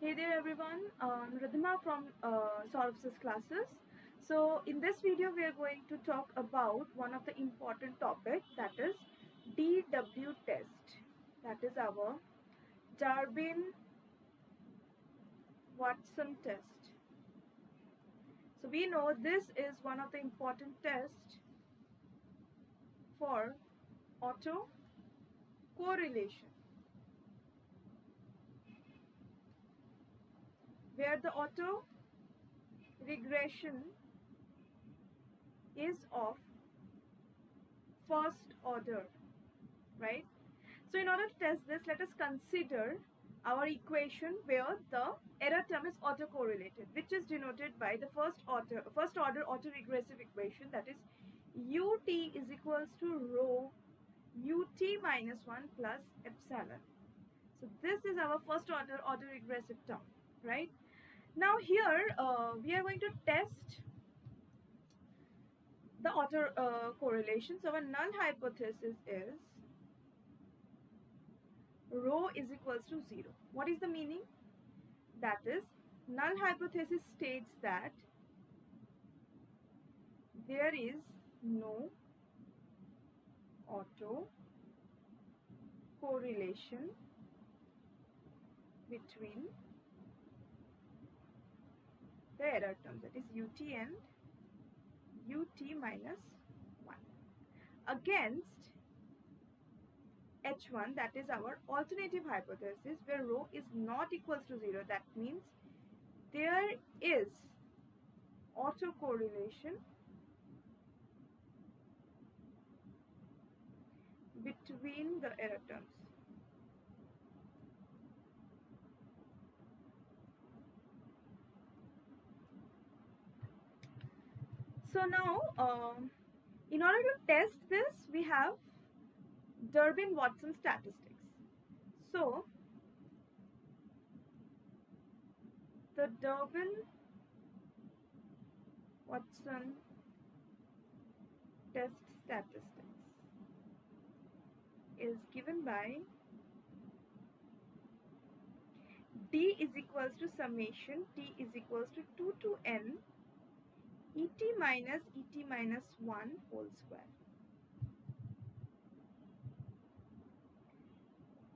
Hey there everyone, Radhima from Solves classes. So in this video we are going to talk about one of the important topic, that is DW test. That is our Durbin-Watson test. So we know this is one of the important tests for autocorrelation, where the auto regression is of first order, right? So in order to test this, let us consider our equation where the error term is autocorrelated, which is denoted by the first order autoregressive equation, that is ut is equals to rho ut minus 1 plus epsilon. So this is our first order autoregressive term, right? Now here we are going to test the autocorrelation. So our null hypothesis is rho is equals to 0. What is the meaning? That is, null hypothesis states that there is no autocorrelation between the error terms, that is ut and ut minus 1, against H1, that is our alternative hypothesis, where rho is not equals to 0. That means there is autocorrelation between the error terms. So now, in order to test this, we have Durbin-Watson statistics. So the Durbin-Watson test statistics is given by d is equals to summation t is equals to 2 to n et minus 1 whole square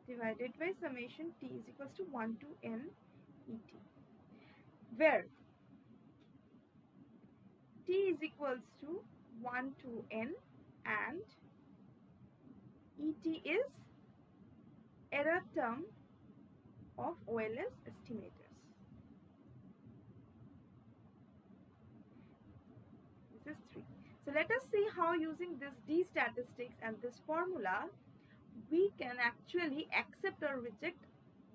divided by summation t is equals to 1 to n et, where t is equals to 1 to n and et is error term of OLS estimators. This is 3. So let us see how, using this D statistics and this formula, we can actually accept or reject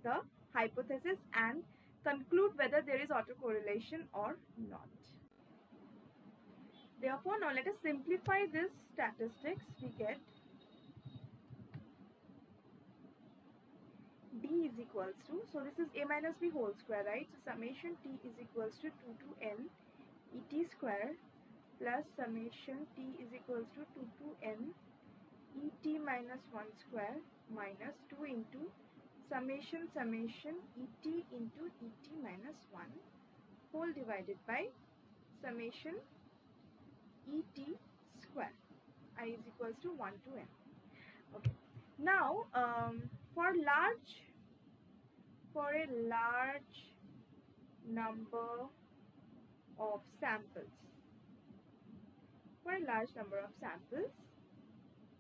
the hypothesis and conclude whether there is autocorrelation or not. Therefore, now let us simplify this statistics. We get d is equals to, so this is a minus b whole square, right? So summation t is equals to 2 to n et square plus summation t is equals to 2 to n et minus 1 square minus 2 into summation et into et minus 1 whole divided by summation et square I is equals to 1 to n. Okay. Now for a large number of samples,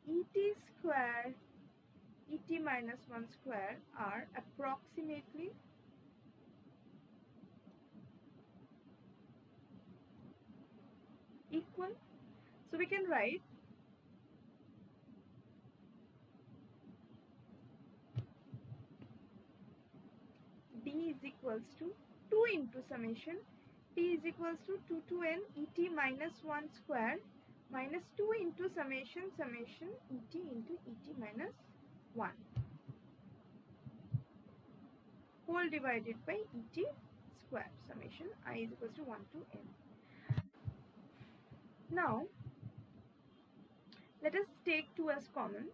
et square, et minus 1 square are approximately equal. So we can write d is equals to 2 into summation t is equals to 2 to n et minus 1 square minus 2 into summation et into et minus 1 whole divided by et square summation I is equals to 1 to n. Now let us take 2 as common.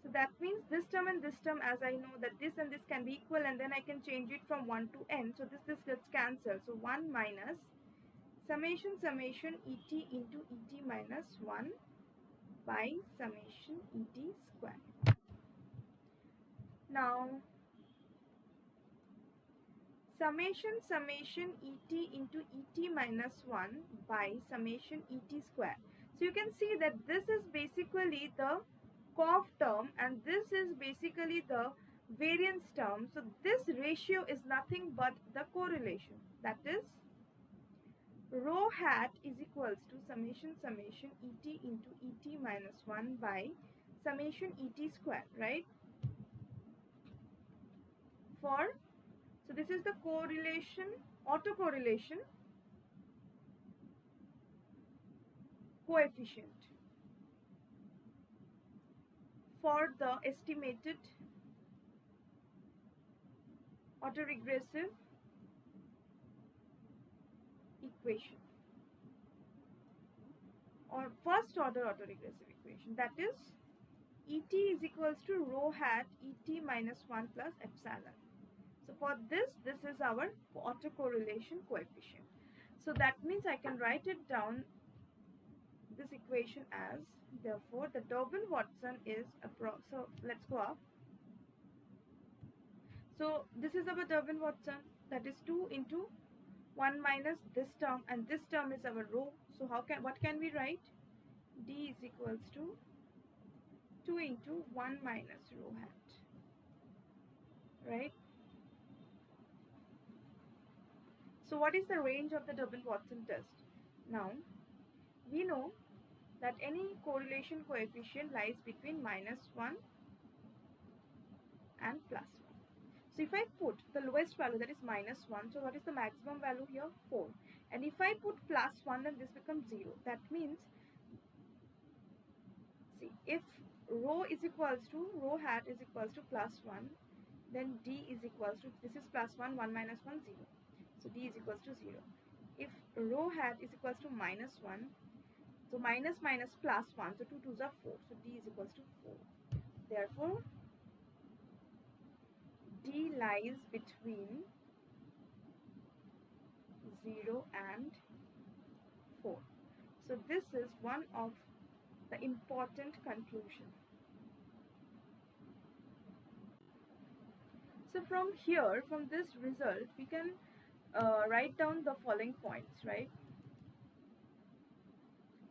So that means this term and this term, as I know that this and this can be equal, and then I can change it from 1 to n. So this gets cancelled. So 1 minus summation et into et minus 1 by summation et square. Now summation et into et minus 1 by summation et square. So you can see that this is basically the COF term and this is basically the variance term. So this ratio is nothing but the correlation. That is rho hat is equals to summation et into et minus 1 by summation et square, right? So this is the correlation, autocorrelation coefficient for the estimated autoregressive equation or first order autoregressive equation, that is et is equals to rho hat et minus 1 plus epsilon. So for this is our autocorrelation coefficient. So that means I can write it down this equation as, therefore the Durbin-Watson is so let's go up. So this is our Durbin-Watson, that is 2 into 1 minus this term, and this term is our rho. So what can we write? D is equals to 2 into 1 minus rho hat, right? So what is the range of the Durbin-Watson test? Now we know that any correlation coefficient lies between -1 and +1. So if I put the lowest value, that is -1, so what is the maximum value here? 4. And if I put +1, then this becomes 0. That means, see, if rho hat is equals to +1, then D is equals to, this is +1, 1 minus 1, 0. So D is equals to 0. If rho hat is equals to -1, so minus minus +1, so 2 2s are 4, so D is equals to 4. Therefore, D lies between 0 and 4. So this is one of the important conclusion. So from here, from this result, we can write down the following points, right?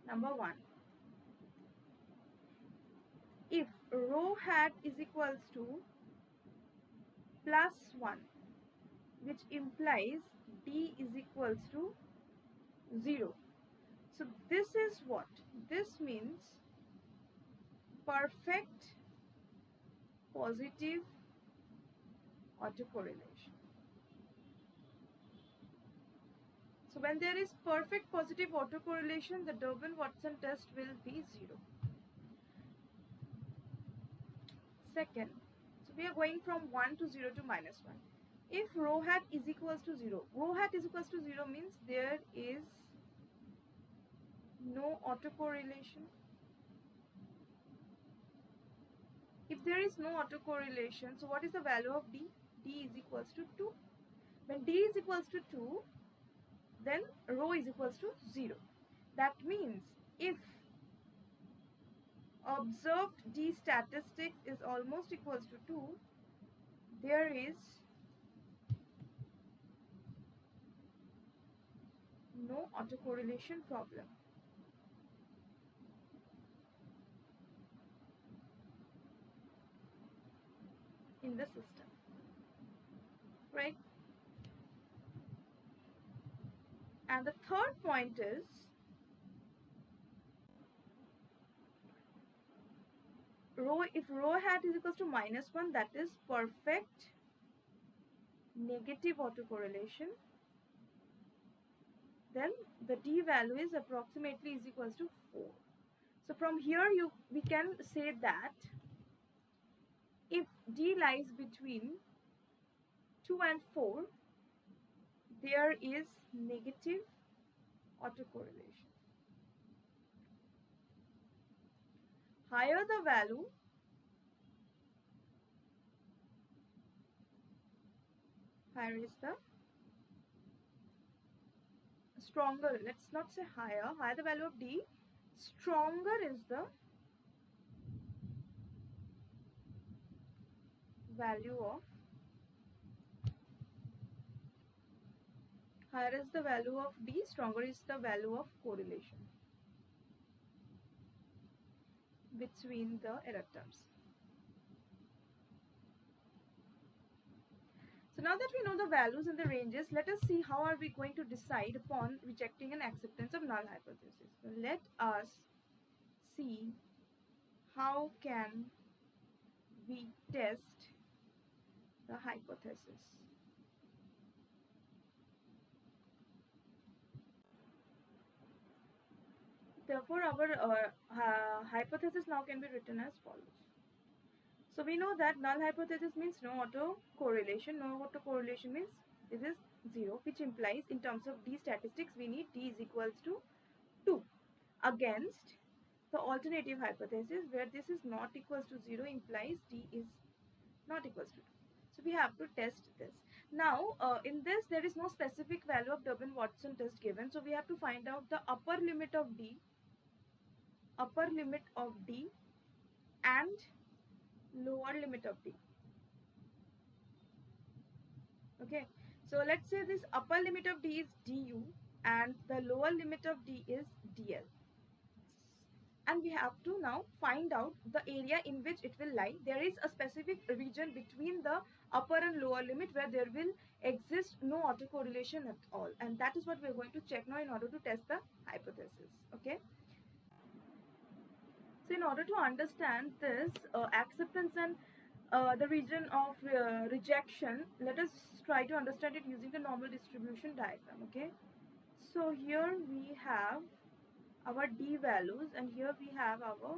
Number 1, if rho hat is equals to +1, which implies D is equals to 0. So this is what? This means perfect positive autocorrelation. So when there is perfect positive autocorrelation, the Durbin-Watson test will be 0. Second, so we are going from 1 to 0 to -1. If rho hat is equals to 0, rho hat is equals to 0 means there is no autocorrelation. If there is no autocorrelation, so what is the value of D? D is equals to 2. When D is equals to 2, then rho is equals to 0. That means if observed D statistics is almost equals to 2, there is no autocorrelation problem. In the system, right? And the third point is, if rho hat is equals to -1, that is perfect negative autocorrelation, then the D value is approximately is equals to 4. So from here we can say that if D lies between 2 and 4, there is negative autocorrelation. Higher the value, Higher is the stronger. Let's not say higher. Higher the value of D. Stronger is the value of, higher is the value of D, stronger is the value of correlation between the error terms. So now that we know the values and the ranges, let us see how are we going to decide upon rejecting an acceptance of null hypothesis. So let us see how can we test the hypothesis. Therefore, our hypothesis now can be written as follows. So we know that null hypothesis means no autocorrelation. No autocorrelation means this is 0, which implies in terms of D statistics we need D is equals to 2, against the alternative hypothesis where this is not equals to 0 implies D is not equals to 2. So we have to test this. Now in this there is no specific value of Durbin-Watson test given. So we have to find out the upper limit of D and lower limit of D. Okay, so let's say this upper limit of D is du and the lower limit of D is dl, and we have to now find out the area in which it will lie. There is a specific region between the upper and lower limit where there will exist no autocorrelation at all, and that is what we are going to check now in order to test the hypothesis. Okay, so in order to understand this acceptance and the region of rejection, let us try to understand it using the normal distribution diagram. Okay, so here we have our D values and here we have our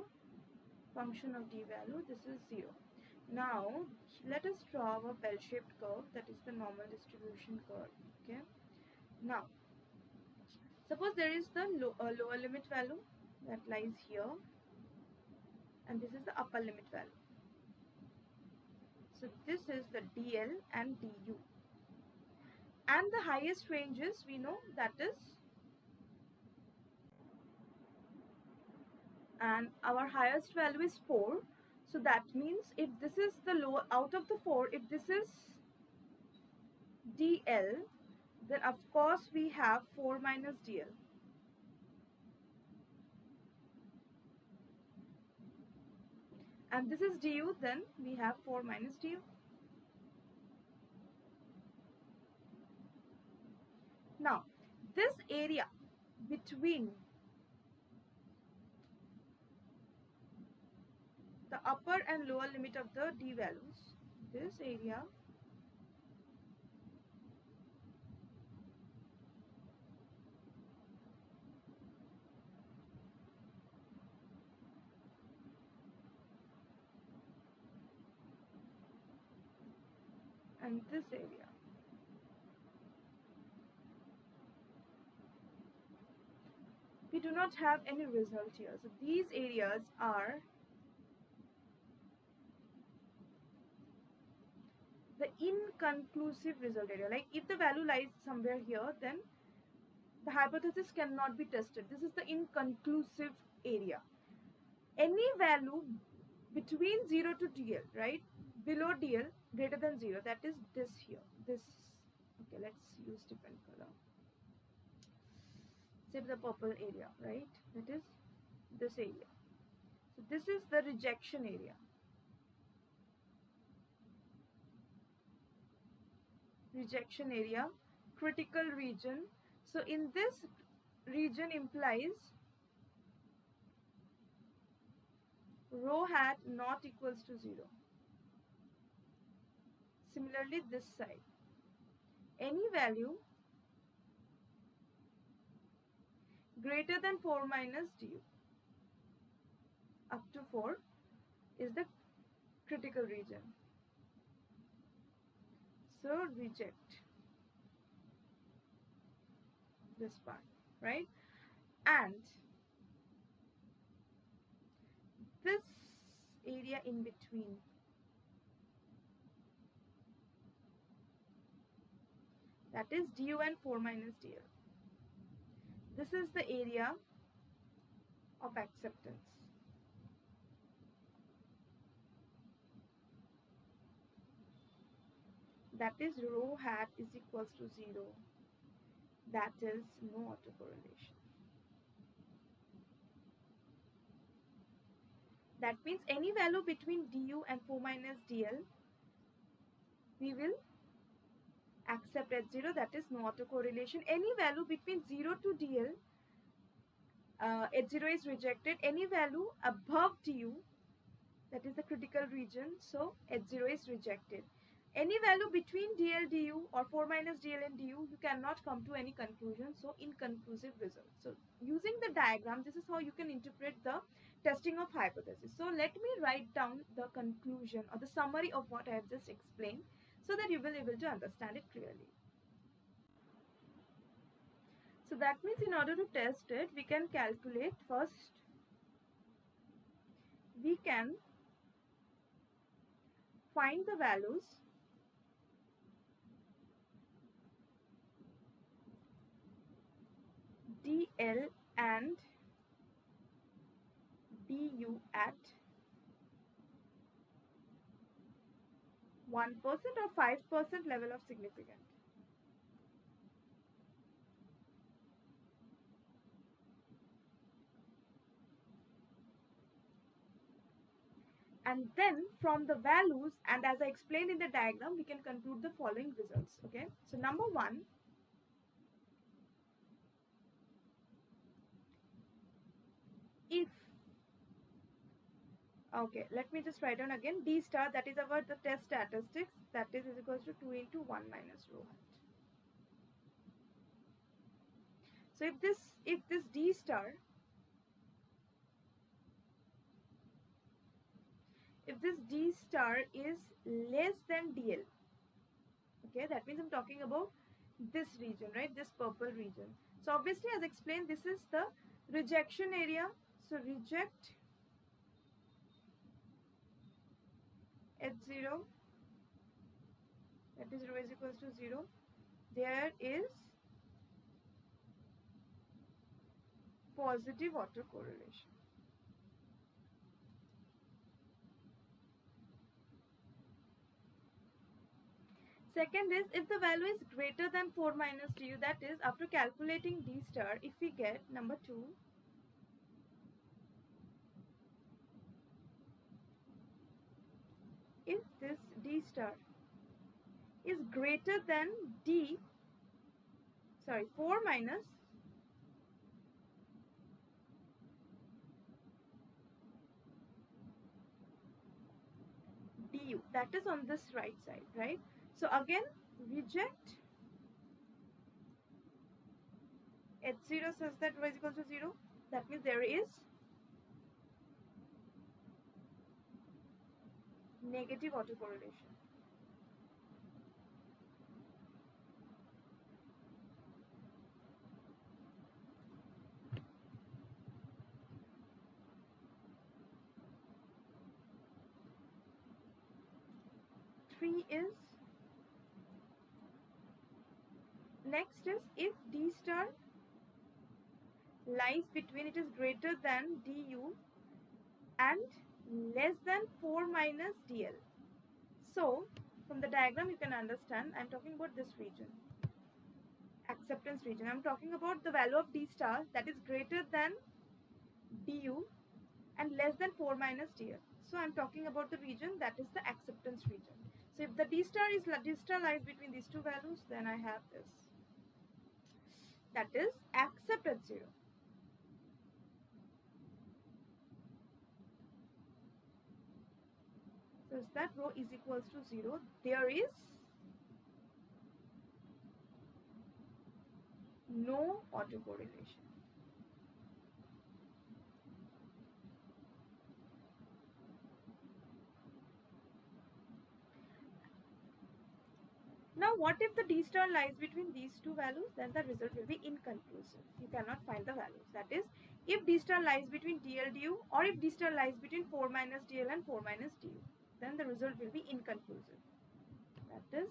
function of D value. This is 0. Now let us draw our bell-shaped curve, that is the normal distribution curve. Okay, now suppose there is the lower limit value that lies here and this is the upper limit value. So this is the DL and DU, and the highest ranges we know, that is, and our highest value is 4. So that means if this is the lower out of the 4, if this is DL, then of course we have 4 minus DL. And this is DU, then we have 4 minus DU. Now, this area between the upper and lower limit of the D values, this area and this area, we do not have any result here. So these areas are the inconclusive result area. Like if the value lies somewhere here, then the hypothesis cannot be tested. This is the inconclusive area. Any value between 0 to DL, right, below DL, greater than 0, that is this here, this. Okay, let's use different color. Say the purple area, right, that is this area. So this is the rejection area. Rejection area, critical region. So in this region implies rho hat not equals to 0. Similarly, this side, any value greater than 4 minus du up to 4 is the critical region. So reject this part, right? And this area in between, that is du and 4 minus dl. This is the area of acceptance. That is rho hat is equals to 0. That is no autocorrelation. That means any value between du and 4 minus dl, we will accept at 0. That is no autocorrelation. Any value between 0 to dl, H0 is rejected. Any value above du, that is the critical region, so H0 is rejected. Any value between dl du or 4 minus dl and du, you cannot come to any conclusion, so inconclusive result. So using the diagram, this is how you can interpret the testing of hypothesis. So let me write down the conclusion or the summary of what I have just explained so that you will be able to understand it clearly. So that means in order to test it, we can calculate first, we can find the values dl and du at 1% or 5% level of significance. And then from the values, and as I explained in the diagram, we can conclude the following results. Okay, so number one, if, okay, let me just write down again, d star, that is about the test statistics, that is equals to 2 into 1 minus rho hat. So if this d star, if this d star is less than dl, okay, that means I'm talking about this region, right, this purple region. So obviously, as explained, this is the rejection area. So reject H0, that is rho is equals to 0. There is positive autocorrelation. Second is, if the value is greater than 4 minus du, that is after calculating d star, if we get number 2, if this d star is greater than 4 minus du, that is on this right side, right? So again, reject H0 such that y is equal to 0. That means there is negative autocorrelation. Three is, next is, if d star lies between, it is greater than du and less than 4 minus dl. So from the diagram you can understand I'm talking about this region, acceptance region. I'm talking about the value of d star that is greater than du and less than 4 minus dl. So I'm talking about the region that is the acceptance region. So if the d star lies between these two values, then I have this, that is accept H0. So that rho is equals to 0. There is no autocorrelation. Now what if the d star lies between these two values? Then the result will be inconclusive. You cannot find the values. That is, if d star lies between dl du or if d star lies between 4 minus dl and 4 minus du, then the result will be inconclusive. That is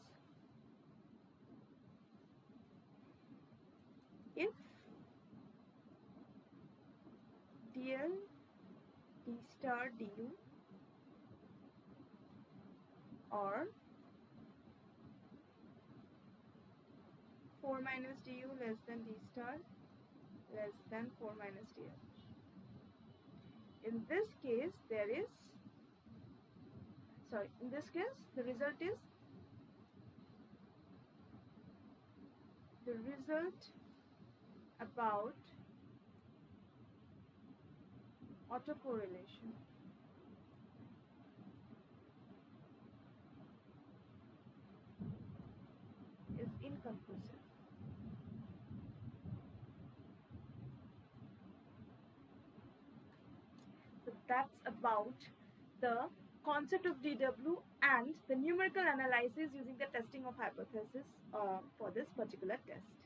star du or 4 minus du less than d star less than 4 minus du. In this case, in this case, the result about autocorrelation. Is inconclusive. So that's about the concept of DW and the numerical analysis using the testing of hypothesis for this particular test.